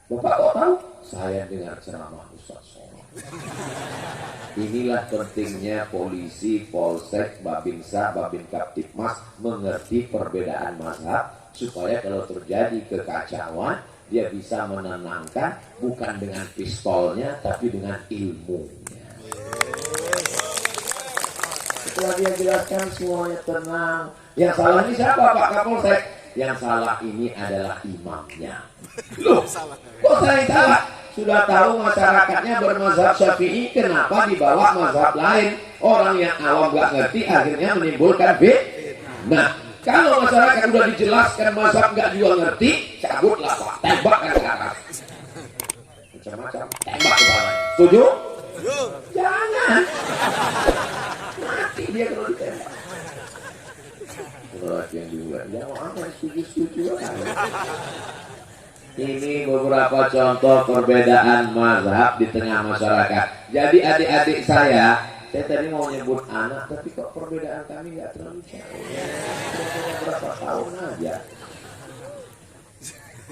Bapak kok tahu? Saya dengar ceramah Ustaz Somad. Inilah pentingnya polisi, polsek, babinsa, babin kaptipmas mengerti perbedaan mazhab supaya kalau terjadi kekacauan dia bisa menenangkan bukan dengan pistolnya tapi dengan ilmunya. Setelah dia jelaskan semuanya tenang. Yang salah ini siapa Pak Kapolsek? Yang salah ini adalah imamnya. Loh, kok saya salah? Sudah tahu masyarakatnya bermazhab Syafi'i, kenapa dibawa mazhab lain? Orang yang awam gak ngerti akhirnya menimbulkan Nah, kalau masyarakat sudah dijelaskan mazhab gak juga ngerti, cabutlah Pak, tembakkan ke atas. Macam-macam, tembak ke bawah. Setuju? Jangan. Mati dia kalau ditembak. Kalau yang juga, jangan setuju-setuju. Ini beberapa contoh perbedaan mazhab di tengah masyarakat. Jadi adik-adik saya tadi mau nyebut anak, tapi kok perbedaan kami nggak terlalu jauh. Berapa tahun aja.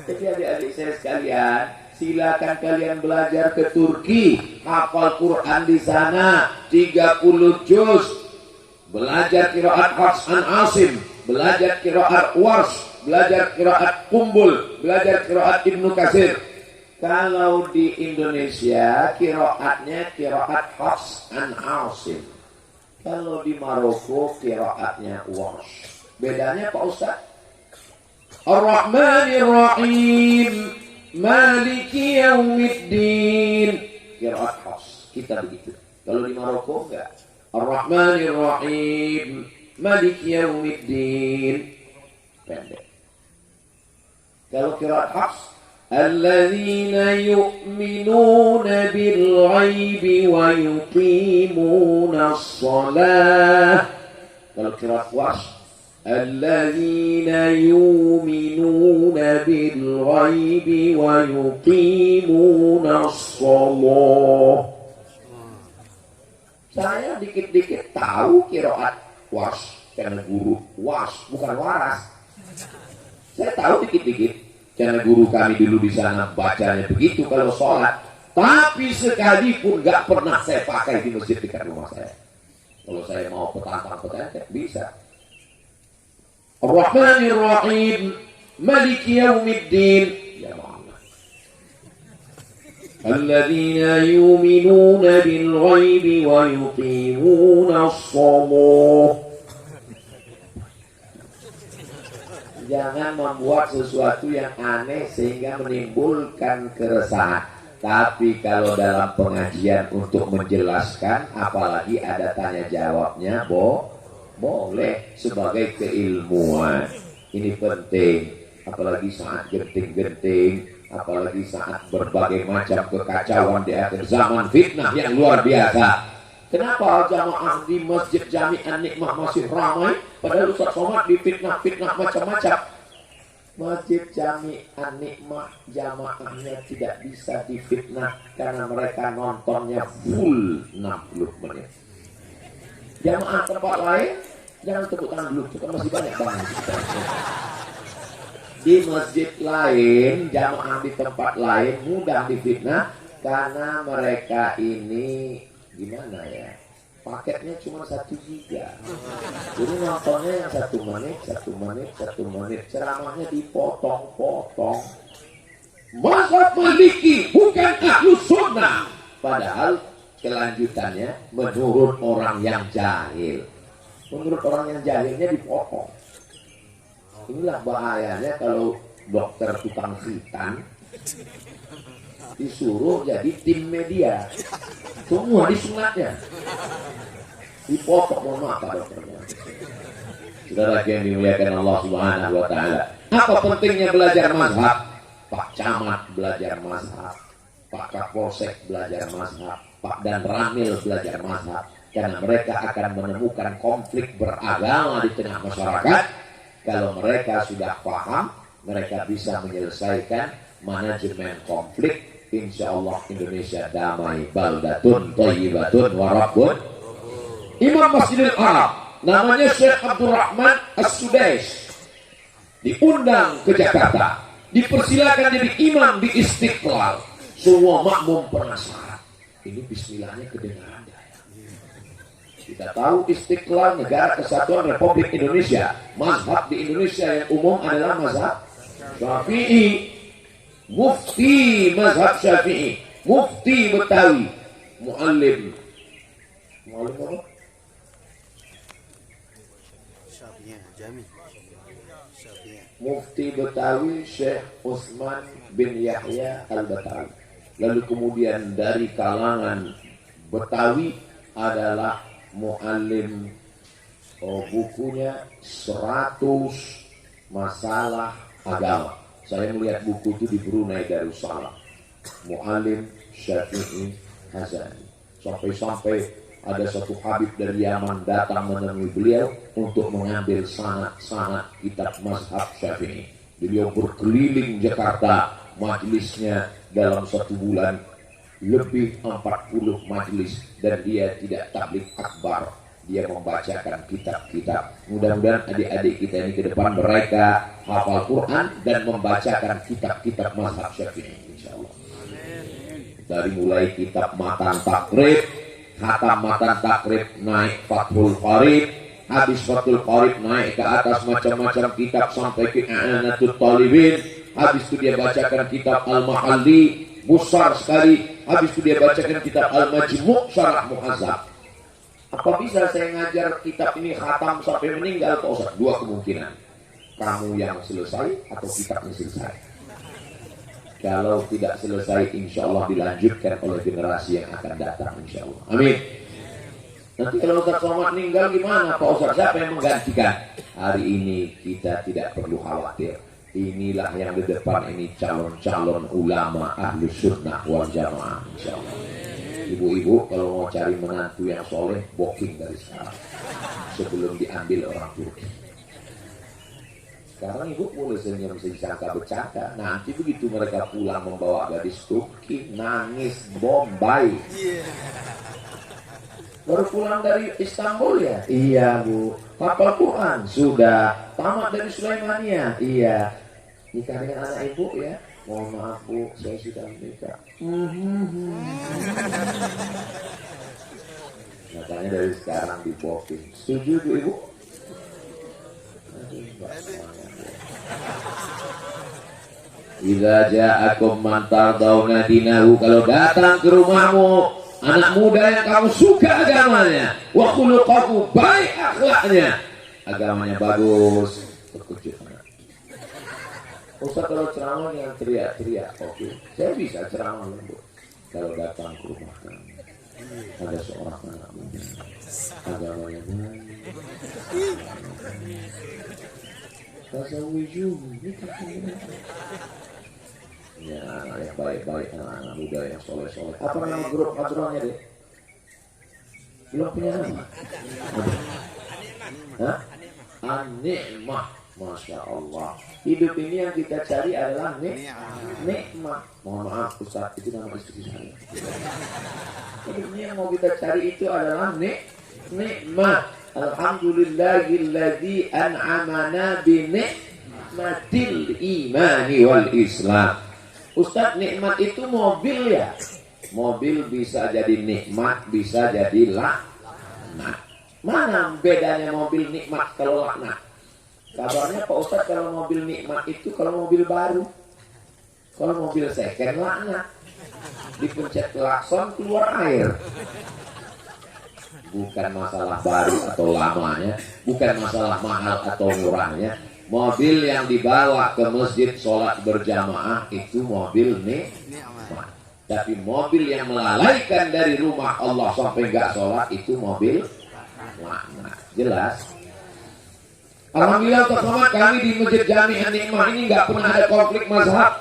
Jadi adik-adik saya sekalian, silakan kalian belajar ke Turki, hafal Quran di sana 30 juz, belajar qiraat Hafs an Asim, belajar qiraat Warsh, belajar qiraat Kumbul, belajar qiraat Ibnu Katsir. Kalau di Indonesia qiraatnya qiraat Hafs an Asim. Kalau di Maroko qiraatnya Warsh. Bedanya Pak Ustaz? Ar-Rahmanir Rahim, Maliki Yaumiddin. Qiraat Hafs. Kita begitu. Kalau di Maroko enggak. Ar-Rahmanir Rahim, Maliki Yaumiddin. Pendek. Kalau qiraat Hafs, alladzina yu'minuna bil ghaibi wa yuqimuna as-salah. Kalau qiraat Warsh, alladzina yu'minuna bil ghaibi wa yuqimuna as-salah. Saya dikit-dikit tahu qiraat Warsh karena guru Warsh, bukan waras. Saya tahu dikit-dikit karena guru kami dulu di sana bacanya begitu kalau sholat. Tapi sekalipun gak pernah saya pakai di masjid dekat rumah saya. Kalau saya mau petantang-petantang bisa. Ar-Rahmanir Rahim, Maliki Yaumiddin. Ya Allah. Alladzina yu'minuna bil ghaibi wa yuqimuna as-shalah. Jangan membuat sesuatu yang aneh sehingga menimbulkan keresahan. Tapi kalau dalam pengajian untuk menjelaskan, apalagi ada tanya jawabnya, boleh sebagai keilmuan. Ini penting, apalagi saat genting-genting, apalagi saat berbagai macam kekacauan di akhir zaman, fitnah yang luar biasa. Kenapa jamaah di Masjid Jami' An-Nikmah masih ramai? Padahal Ustaz Somad di fitnah-fitnah macam-macam. Masjid Jami' An-Nikmah jamaahnya tidak bisa difitnah karena mereka nontonnya full 60 menit. Jamaah tempat lain, jangan tepuk tangan dulu, kita masih banyak banget. Di masjid lain, jamaah di tempat lain mudah difitnah karena mereka ini gimana ya, paketnya cuma 1 giga. Jadi nontonnya yang 1 menit, 1 menit, 1 menit. Ceramahnya dipotong-potong. Mazhab Maliki bukan Ahlus Sunnah. Padahal kelanjutannya menurut orang yang jahil. Menurut orang yang jahilnya dipotong. Inilah bahayanya kalau dokter tukang khitan disuruh jadi tim media, semua disunatnya dipotong. Mohon maaf Pak dokternya. Saudara yang dimuliakan Allah Subhanahu wa taala. Apa pentingnya belajar mazhab? Pak Camat belajar mazhab, Pak Kapolsek belajar mazhab, Pak Dan Ramil belajar mazhab, karena mereka akan menemukan konflik beragama di tengah masyarakat. Kalau mereka sudah paham, mereka bisa menyelesaikan manajemen konflik. Insya Allah Indonesia damai, baldatun thayyibatun warabbun. Imam Masjidil Arab namanya Syekh Abdurrahman As-Sudais diundang ke Jakarta. dipersilakan jadi imam di Istiqlal. Semua makmum penasaran. Ini bismillahnya kedengaran. Kita tahu Istiqlal Negara Kesatuan Republik Indonesia. Mazhab di Indonesia yang umum adalah mazhab Syafi'i. Mufti mazhab Syafi'i, mufti Betawi, muallim apa? Mufti Betawi Syekh Utsman bin Yahya Al-Batawi. Lalu kemudian dari kalangan Betawi adalah muallim, bukunya 100 masalah agama. Saya melihat buku itu di Brunei Darussalam. Muallim Syafi'i Hazani. Sampai-sampai ada satu habib dari Yaman datang menemui beliau untuk mengambil sanad-sanad kitab mazhab Syafi'i. Beliau berkeliling Jakarta, majelisnya dalam 1 bulan lebih 40 majelis, dan dia tidak tabligh akbar. Dia membacakan kitab-kitab. Mudah-mudahan adik-adik kita ini ke depan mereka hafal Quran dan membacakan kitab-kitab mazhab Syafi'i, insyaallah. Dari mulai kitab Matan Takrib, khatam Matan Takrib naik Fathul Qarib, habis Fathul Qarib naik ke atas macam-macam kitab sampai ke I'anatul Talibin. Habis itu dia bacakan kitab Al-Mahalli, besar sekali. Habis itu dia bacakan kitab Al-Majmu' Syarah Muhazzab. Apa bisa saya ngajar kitab ini khatam sampai meninggal, Pak Ustaz? 2 kemungkinan. Kamu yang selesai atau kitabnya selesai. Kalau tidak selesai, insya Allah dilanjutkan oleh generasi yang akan datang, insya Allah. Amin. Nanti kalau Ustaz Somad meninggal gimana, Pak Ustaz? Siapa yang menggantikan? Hari ini kita tidak perlu khawatir. Inilah yang di depan ini calon-calon ulama ahlu sunnah wal jamaah, insya Allah. Ibu-ibu kalau mau cari menantu yang soleh, booking dari sekarang sebelum diambil orang Turki. Sekarang ibu boleh senyum sangka bercanda. Nanti begitu mereka pulang membawa gadis Turki, nangis Bombay. Baru pulang dari Istanbul ya? Iya bu. Hafal Quran? Sudah. Tamat dari Sulaimania? Iya. Nikah dengan anak ibu ya? Mohon maaf bu, saya sudah menikah. Makanya dari sekarang di booking. Setuju bu ibu? Idza ja'akum man tardawna dinahu, kalau datang ke rumahmu anak muda yang kamu suka agamanya, wa khuluquhu, baik akhlaknya, agamanya bagus, terkejut. Ustaz kalau ceramah yang teriak-teriak, oke. Saya bisa ceramah lembut. Kalau datang ke rumah kami, ada seorang anak muda, agamanya baik. Tazawwiju, nikahnya. Ya, anak yang baik-baik, anak muda yang soleh-soleh. Apa nama grup hadrohnya deh? Belum punya nama? Hah? An-Ni'mah. Masya Allah. Hidup ini yang kita cari adalah nikmat. Mohon maaf Ustaz, itu nama istri saya. Hidup ini yang mau kita cari itu adalah nikmat. Alhamdulillahilladzi an'amana bi ni'matil imani wal islam. Ustaz, nikmat itu mobil ya? Mobil bisa jadi nikmat, bisa jadi laknat. Mana bedanya mobil nikmat kalau laknat? Kabarnya Pak Ustaz kalau mobil nikmat itu kalau mobil baru. Kalau mobil second laknat. Dipencet klakson keluar air. Bukan masalah baru atau lamanya, bukan masalah mahal atau murahnya. Mobil yang dibawa ke masjid sholat berjamaah itu mobil nikmat. Tapi mobil yang melalaikan dari rumah Allah sampai enggak sholat itu mobil laknat. Jelas? Alhamdulillah teman-teman, kami di Masjid Jami An-Ni'mah ini nggak pernah ada konflik mazhab.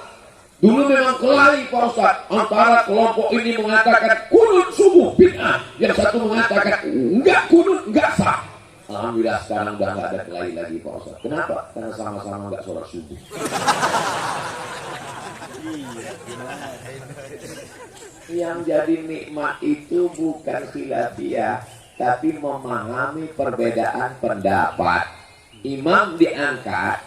Dulu memang kelahi Pak Ustaz, antara kelompok ini mengatakan kunut subuh bid'ah, yang satu mengatakan enggak kunut, enggak sah. Alhamdulillah sekarang udah nggak ada kelahi lagi Pak Ustaz. Kenapa? Karena sama-sama nggak sholat subuh. Yang jadi nikmat itu bukan khilafiyah, tapi memahami perbedaan pendapat. Imam diangkat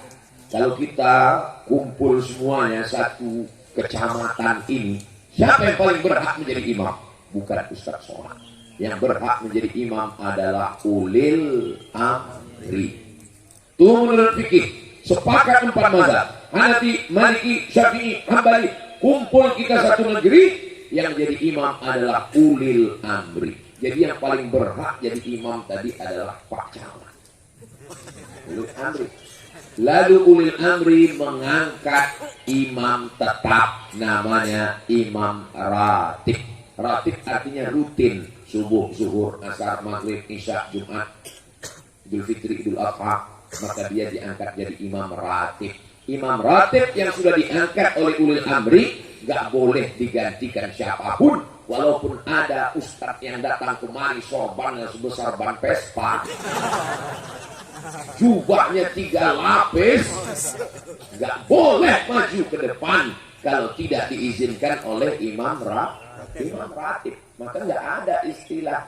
Kalau kita kumpul semuanya satu kecamatan ini, siapa yang paling berhak menjadi imam? Bukan Ustaz Somad. Yang berhak menjadi imam adalah ulil amri. Itu menurut fikih sepakat 4 mazhab, Hanafi, Maliki, Syafi'i, Hambali. Kumpul kita satu negeri, yang jadi imam adalah ulil amri. Jadi yang paling berhak jadi imam tadi adalah Pak Camat. Ulil amri. Lalu ulil amri mengangkat imam tetap, namanya imam ratib. Ratib artinya rutin, subuh, zuhur, asar, maghrib, isya, Jumat, Idul Fitri, Idul Adha, maka dia diangkat jadi imam ratib. Imam ratib yang sudah diangkat oleh ulil amri gak boleh digantikan siapapun, walaupun ada ustadz yang datang kemari sorbannya sebesar ban Vespa, jubahnya 3 lapis, gak boleh maju ke depan kalau tidak diizinkan oleh imam ratib. Maka gak ada istilah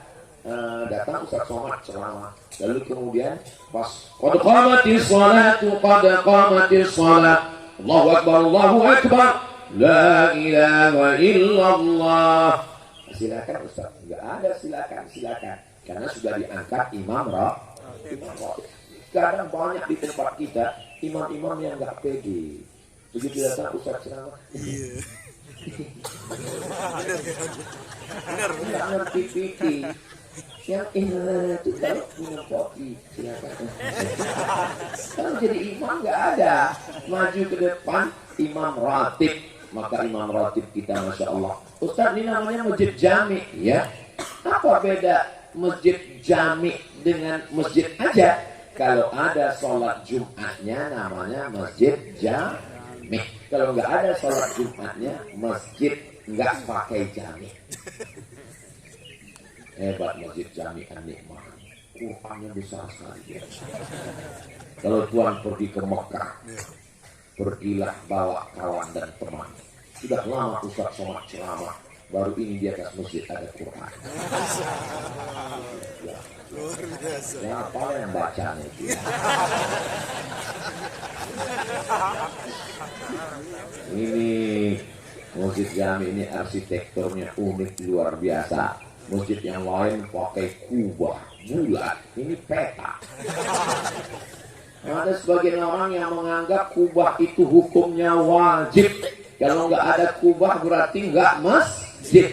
datang Ustaz Somad ceramah, lalu kemudian pas qad qamatis salatu qad qamatis salat, Allahu akbar, Allahu akbar, la ilaha illallah. Silakan Ustaz, enggak ada silakan, karena sudah diangkat imam ratib. Kadang banyak di tempat kita imam-imam yang enggak pede, begitu datang Ustaz ceramah, benar, enggak ngerti fikih. Yang itu kalau minum kopi silakan. Kalau jadi imam nggak ada, maju ke depan imam ratib. Maka imam ratib kita masya Allah, Ustaz ini namanya masjid jami, ya. Apa beda masjid jami dengan masjid aja? Kalau ada sholat Jumatnya namanya masjid jami. Kalau nggak ada sholat Jumatnya masjid nggak pakai jami. Hebat masjid Jami An-Nikmah, Qurannya besar sekali. Kalau tuan pergi ke Mekah, pergilah bawa kawan dan teman. Sudah lama Ustaz Somad ceramah, baru ini di atas masjid ada Quran. Ya, apa yang bacanya itu? Ini masjid Jami ini arsitekturnya unik luar biasa. Masjid yang lain pakai kubah bulat, ini peta. Ada sebagian orang yang menganggap kubah itu hukumnya wajib. Kalau nggak ada kubah berarti nggak masjid.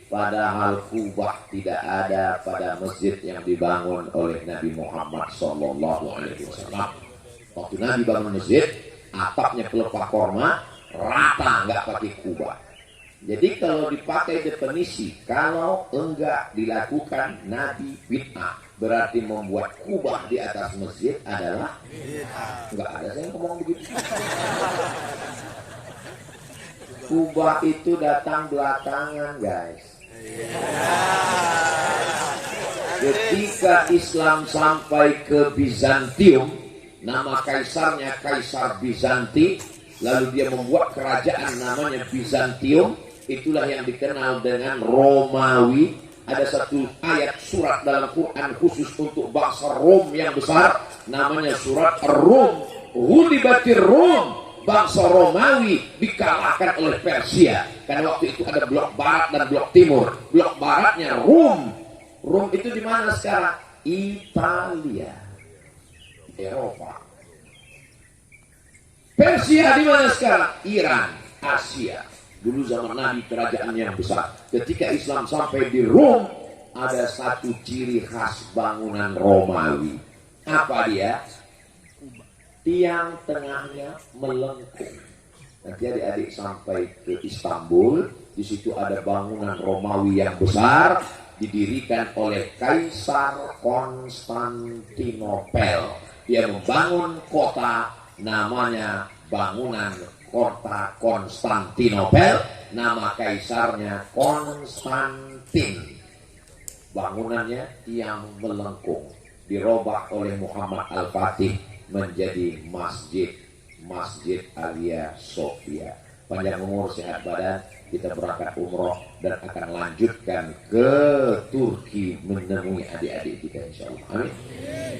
Padahal kubah tidak ada pada masjid yang dibangun oleh Nabi Muhammad SAW. Waktu Nabi bangun masjid, atapnya pelepah korma, rata, nggak pakai kubah. Jadi kalau dipakai definisi, kalau enggak dilakukan Nabi bid'ah, berarti membuat kubah di atas masjid adalah enggak ada saya ngomong begitu. Kubah itu datang belakangan, guys. Ketika Islam sampai ke Bizantium, nama kaisarnya Kaisar Bizanti, lalu dia membuat kerajaan namanya Bizantium. Itulah yang dikenal dengan Romawi. Ada satu ayat surat dalam Quran khusus untuk bangsa Rom yang besar, namanya surat Rum. Ghulibatir Rum, bangsa Romawi dikalahkan oleh Persia. Karena waktu itu ada blok barat dan blok timur. Blok baratnya Rum. Rum itu di mana sekarang? Italia, Eropa. Persia di mana sekarang? Iran, Asia. Dulu zaman Nabi kerajaan yang besar. Ketika Islam sampai di Rom, ada satu ciri khas bangunan Romawi. Apa dia? Tiang tengahnya melengkung. Nanti adik-adik sampai ke Istanbul, di situ ada bangunan Romawi yang besar, didirikan oleh Kaisar Konstantinopel. Dia membangun kota, namanya bangunan kota Konstantinopel, nama kaisarnya Konstantin. Bangunannya tiang melengkung, dirobah oleh Muhammad Al-Fatih menjadi Masjid Hagia Sophia. Panjang umur, sehat badan, kita berangkat umroh dan akan lanjutkan ke Turki menemui adik-adik kita insyaallah. Amin.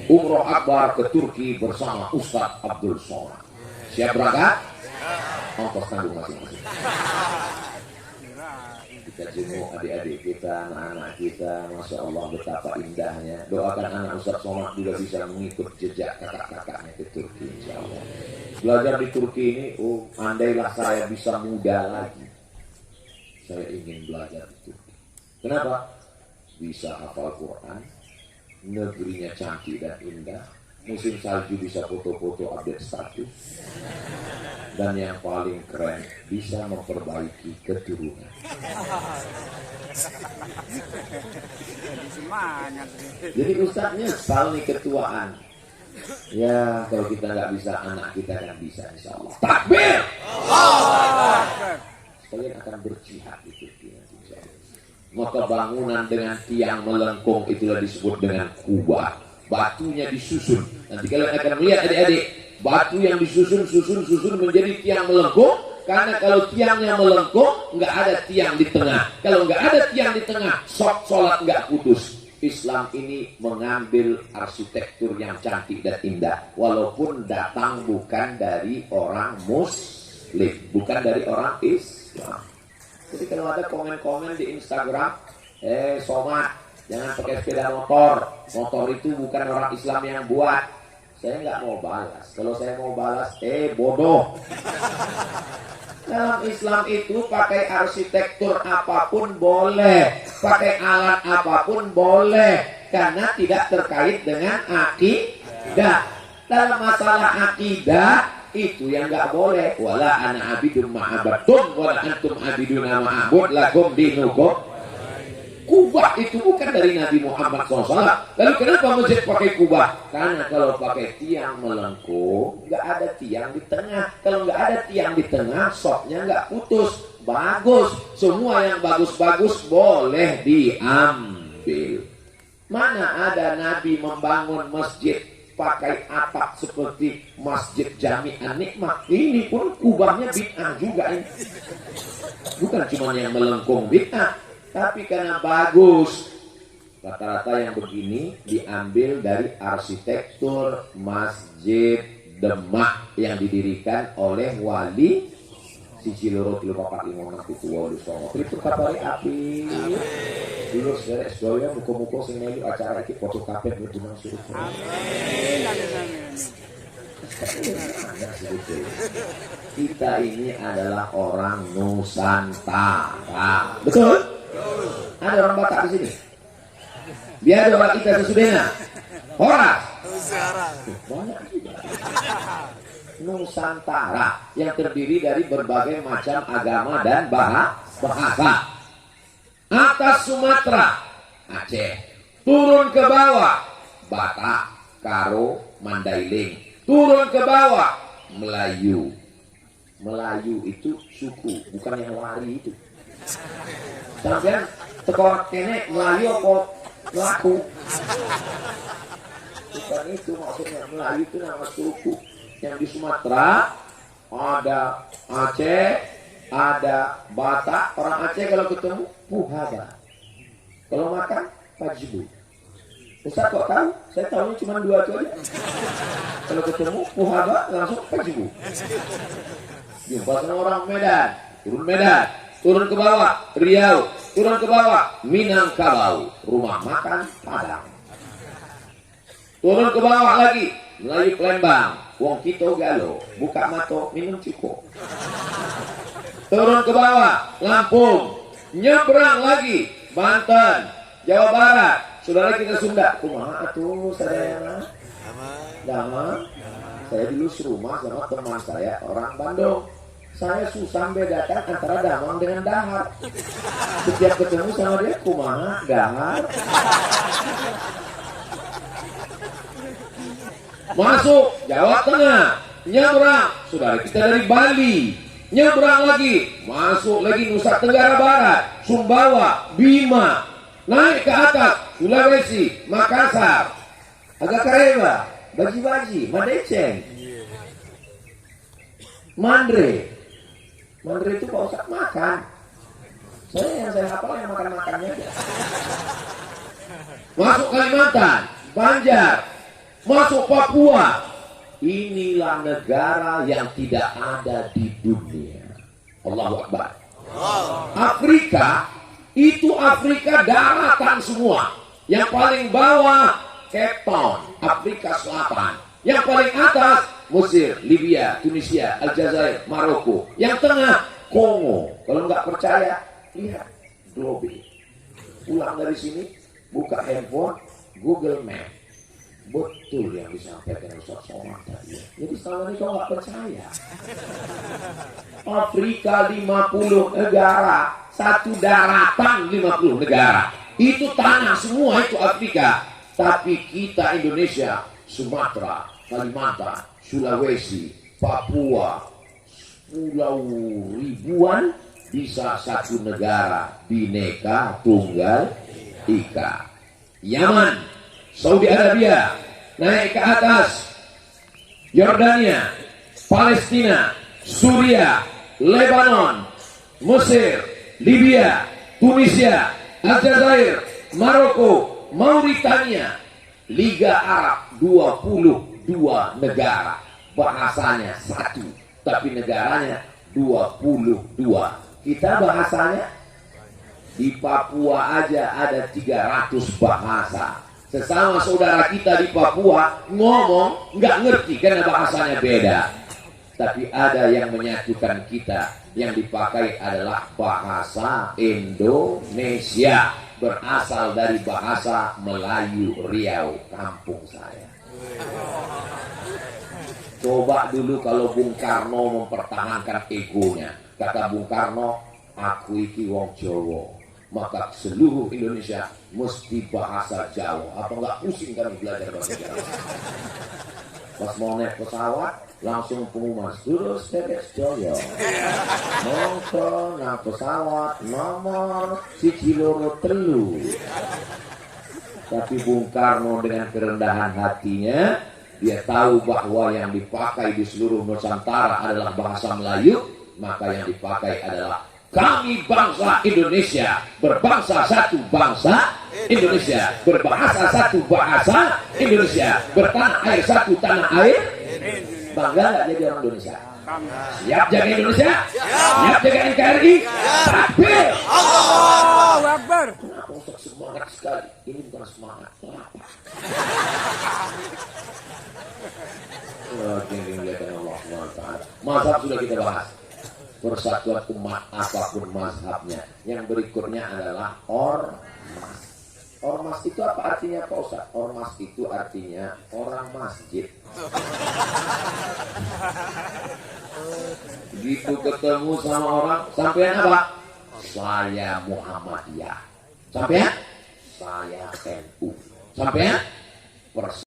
Umroh akbar ke Turki bersama Ustadz Abdul Somad. Siap berangkat? Ongkos tanggung masing-masing. Kita jenguk adik-adik kita, anak-anak kita. Masya Allah betapa indahnya. Doakan anak Ustaz Somad juga bisa mengikut jejak kakak-kakaknya ke Turki, insya Allah. Belajar di Turki ini, andailah saya bisa muda lagi, saya ingin belajar di Turki. Kenapa? Bisa hafal Quran, negerinya cantik dan indah, musim salju bisa foto-foto update status, dan yang paling keren bisa memperbaiki keturunan. Jadi Ustaz nyesal nih ketuaan. Ya kalau kita nggak bisa, anak kita kan bisa, insya Allah. Takbir! Kalian akan berjihad di Turki nanti, insya Allah. Maka bangunan dengan tiang melengkung itulah disebut dengan kubah. Batunya disusun. Nanti kalian akan melihat adik-adik, batu yang disusun menjadi tiang melengkung. Karena kalau tiangnya melengkung, nggak ada tiang di tengah. Kalau nggak ada tiang di tengah, sholat nggak putus. Islam ini mengambil arsitektur yang cantik dan indah, walaupun datang bukan dari orang Muslim, bukan dari orang Islam. Jadi kalau ada komen-komen di Instagram, Somad, jangan pakai sepeda motor itu bukan orang Islam yang buat. Saya nggak mau balas. Kalau saya mau balas, bodoh. Dalam Islam itu pakai arsitektur apapun boleh, pakai alat apapun boleh, karena tidak terkait dengan akidah. Dalam masalah akidah itu yang nggak boleh. Wala ana abidun ma'abatun, wala antum abiduna ma'abud lakum dinukum. Kubah itu bukan dari Nabi Muhammad SAW. Lalu kenapa masjid pakai kubah? Karena kalau pakai tiang melengkung, nggak ada tiang di tengah. Kalau nggak ada tiang di tengah, sopnya nggak putus. Bagus. Semua yang bagus-bagus boleh diambil. Mana ada Nabi membangun masjid pakai atap seperti Masjid Jami'an Nikmah. Ini pun kubahnya bid'ah juga ini. Bukan cuma yang melengkung bid'ah, tapi karena bagus. Rata-rata yang begini diambil dari arsitektur Masjid Demak yang didirikan oleh Wali Siciloro 3456 itu kapari api. Dulu saya sedaya muka-muka sing melu acara iki foto kabeh berdunang suruh. Kita ini adalah orang Nusantara. Betul? Ada orang Batak di sini. Biar ada orang kita sesudahnya. Horas. Banyak juga. Nusantara yang terdiri dari berbagai macam agama dan bahasa. Atas Sumatera, Aceh, turun ke bawah, Batak, Karo, Mandailing, turun ke bawah, Melayu. Melayu itu suku, bukan yang lari itu. Sampai tekor kene Melayu apa laku? Bukan itu maksudnya. Melayu itu nama suku. Yang di Sumatera ada Aceh, ada Batak. Orang Aceh kalau ketemu Puhaba, kalau makan Pajibu. Ustaz kok tahu? Saya tahunya cuma dua itu aja. Kalau ketemu Puhaba langsung Pajibu. Jumpa sama orang Medan, turun ke bawah Riau, turun ke bawah Minangkabau, rumah makan Padang. Turun ke bawah lagi Melayu Palembang, wong Kito Galo, buka mato minum cukup. Turun ke bawah Lampung, nyebrang lagi Banten, Jawa Barat, saudara kita Sunda. Kumaha atuh sadayana? Damang. Saya dulu serumah sama teman saya orang Bandung. Saya susah bedakan antara damang dengan dahar. Setiap ketemu sama dia, kumaha dahar. Masuk Jawa Tengah, nyebrang saudara kita dari Bali, nyebrang lagi, masuk lagi Nusa Tenggara Barat, Sumbawa, Bima, naik ke atas Sulawesi, Makassar, agak Kareba, Baji-Baji, Madeceng, Mandre itu Pak Ustaz makan. Saya hafal yang makan-makannya. Masuk Kalimantan, Banjar, masuk Papua, inilah negara yang tidak ada di dunia. Allahu Akbar. Afrika itu Afrika daratan semua. Yang paling bawah Cape Town, Afrika Selatan. Yang paling atas Mesir, Libya, Tunisia, Aljazair, Maroko. Yang tengah Kongo. Kalau nggak percaya, lihat globe. Pulang dari sini, buka handphone, Google Map. Betul yang disampaikan Ustaz Somad tadi. Jadi selama ini kau nggak percaya. Afrika 50 negara, satu daratan 50 negara. Itu tanah semua itu Afrika. Tapi kita Indonesia, Sumatera, Kalimantan, Sulawesi, Papua, pulau ribuan bisa satu negara, Bhinneka Tunggal Ika. Yaman, Saudi Arabia, naik ke atas, Yordania, Palestina, Suria, Lebanon, Mesir, Libya, Tunisia, Aljazair, Maroko, Mauritania, Liga Arab 22 negara. Bahasanya satu, tapi negaranya 22. Kita bahasanya di Papua aja ada 300 bahasa. Sesama saudara kita di Papua ngomong nggak ngerti karena bahasanya beda. Tapi ada yang menyatukan kita, yang dipakai adalah bahasa Indonesia, berasal dari bahasa Melayu Riau, kampung saya. Coba dulu kalau Bung Karno mempertahankan egonya. Kata Bung Karno, aku iki wong Jawa, maka seluruh Indonesia mesti bahasa Jawa. Apa nggak pusing kami belajar bahasa Jawa? Pas mau naik pesawat, langsung pengumuman, terus Tetes Joyo. Mongso nah pesawat nomor 123. Tapi Bung Karno dengan kerendahan hatinya, dia tahu bahwa yang dipakai di seluruh Nusantara adalah bahasa Melayu, maka yang dipakai adalah kami bangsa Indonesia, berbangsa satu bangsa Indonesia, berbahasa satu bahasa Indonesia, bertanah air satu tanah air. Bangga nggak jadi orang Indonesia? Siap jaga Indonesia? Siap jaga NKRI? Takbir! Allahu Akbar! Kenapa Ustaz semangat sekali? Ini bukan semangat, kenapa? Mazhab sudah kita bahas. Persatuan umat apapun mazhabnya. Yang berikutnya adalah ormas. Ormas itu apa artinya Pak Ustaz? Ormas itu artinya orang masjid. Begitu ketemu sama orang, sampean apa? Saya Muhammadiyah. Sampean? Saya NU. Sampean?